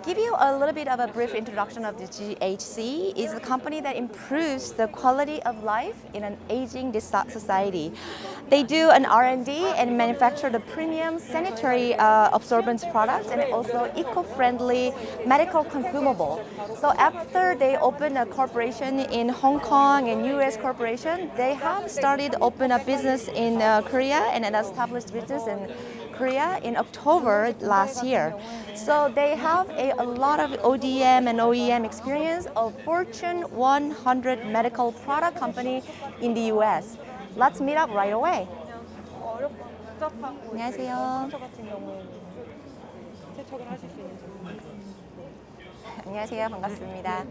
Give you a little bit of a brief introduction of the GHC. Is a company that improves the quality of life in an aging society. They do an R&D and manufacture the premium sanitary absorbance products and also eco-friendly medical consumable. So after they opened a corporation in Hong Kong and US corporation, they have started open a business in Korea and an established business in Korea in October last year. So they have a lot of ODM and OEM experience of Fortune 100 medical product company in the US. Let's meet up right away. 안녕하세요. 안녕하세요. 반갑습니다.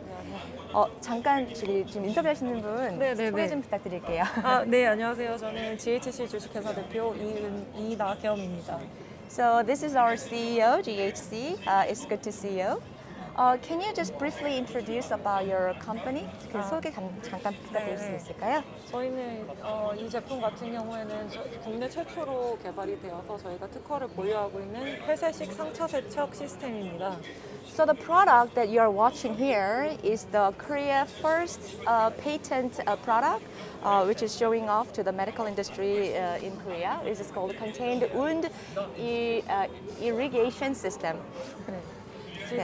잠깐 지금 인터뷰하시는 분 소개 좀 부탁드릴게요. 네, 안녕하세요. 저는 GHC 주식회사 대표 이나겸입니다. So this is our CEO, GHC. It's good to see you. Can you just briefly introduce about your company? 그 소개 잠깐 부탁드릴 수 있을까요? 저희는 이 제품 같은 경우에는 국내 최초로 개발이 되어서 저희가 특허를 보유하고 있는 폐쇄식 상처 세척 시스템입니다. So the product that you are watching here is the Korea first patent product, which is showing off to the medical industry in Korea. This is called contained wound irrigation system.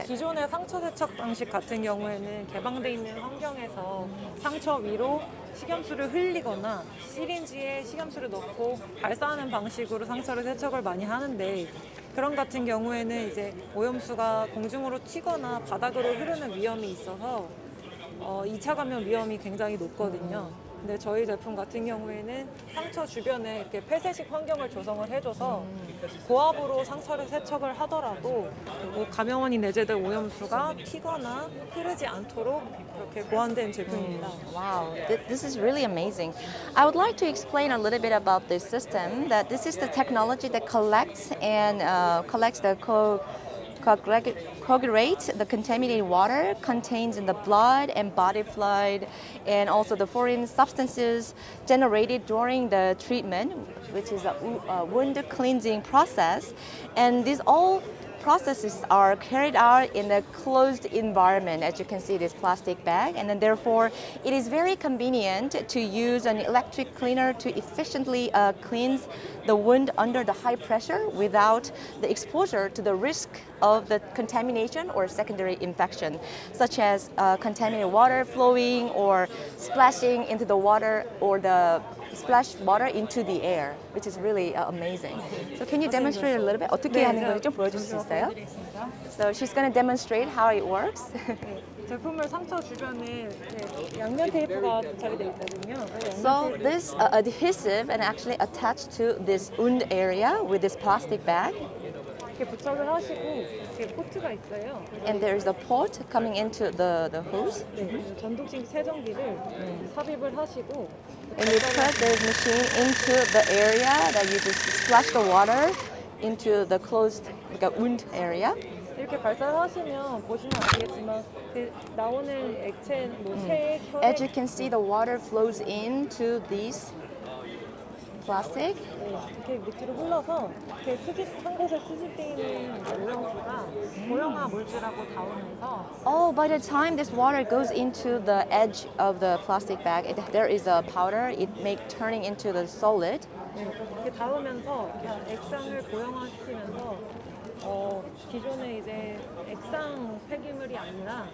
기존의 상처 세척 방식 같은 경우에는 개방되어 있는 환경에서 상처 위로 식염수를 흘리거나 시린지에 식염수를 넣고 발사하는 방식으로 상처를 세척을 많이 하는데, 그런 같은 경우에는 이제 오염수가 공중으로 튀거나 바닥으로 흐르는 위험이 있어서 2차 감염 위험이 굉장히 높거든요. 근데 저희 제품 같은 경우에는 상처 주변에 이렇게 폐쇄식 환경을 조성을 해줘서 고압으로 상처를 세척을 하더라도 감염원이 내재될 오염수가 튀거나 흐르지 않도록 그렇게 보완된 제품입니다. Wow, this is really amazing. I would like to explain a little bit about this system. That this is the technology that collects the coagulate the contaminated water contains in the blood and body fluid, and also the foreign substances generated during the treatment, which is a wound cleansing process. And these all processes are carried out in a closed environment, as you can see this plastic bag, and then therefore it is very convenient to use an electric cleaner to efficiently cleanse the wound under the high pressure without the exposure to the risk of the contamination or secondary infection, such as contaminated water flowing or splashing into the water or the splash water into the air, which is really amazing. So can you demonstrate a little bit? 어떻게 하는 건지 좀 보여줄 수 있어요? So she's going to demonstrate how it works. 제품을 상처 주변에 양면 테이프가 부착이 되어 있거든요. So this adhesive and actually attached to this wound area with this plastic bag. 이렇게 부착을 하시고 이렇게 포트가 있어요. And there is a port coming into the hose. 전동식 세정기를 삽입을 하시고 And you put the machine into the area that you just splash the water into the closed wound area. 이렇게 발사를 하시면 보시면 아시겠지만 그 나오는 액체 체액 As you can see, the water flows into these plastic. 이렇게 밑으로 흘러서 이렇게 한 곳에 수집되어 있는 오염수가 고형화 물질하고 닿으면서 By the time this water goes into the edge of the plastic bag, there is a powder. It turning into the solid. 이렇게 닿으면서 액상을 고형화시키면서 기존에 이제 액상 폐기물이 아니라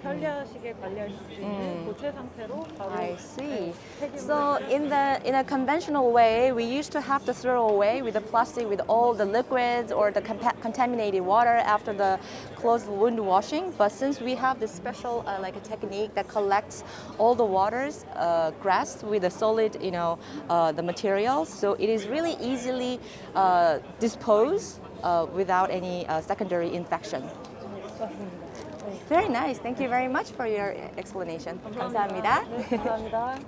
편리하시게 관리할 수 있는 고체 상태로 바로 I see. So in a conventional way, we used to have to throw away with the plastic with all the liquids or the contaminated water after the closed wound washing. But since we have this special like a technique that collects all the waters grasped with the solid, the materials, so it is really easily disposed without any secondary infection. Very nice. Thank you very much for your explanation. 감사합니다. 감사합니다.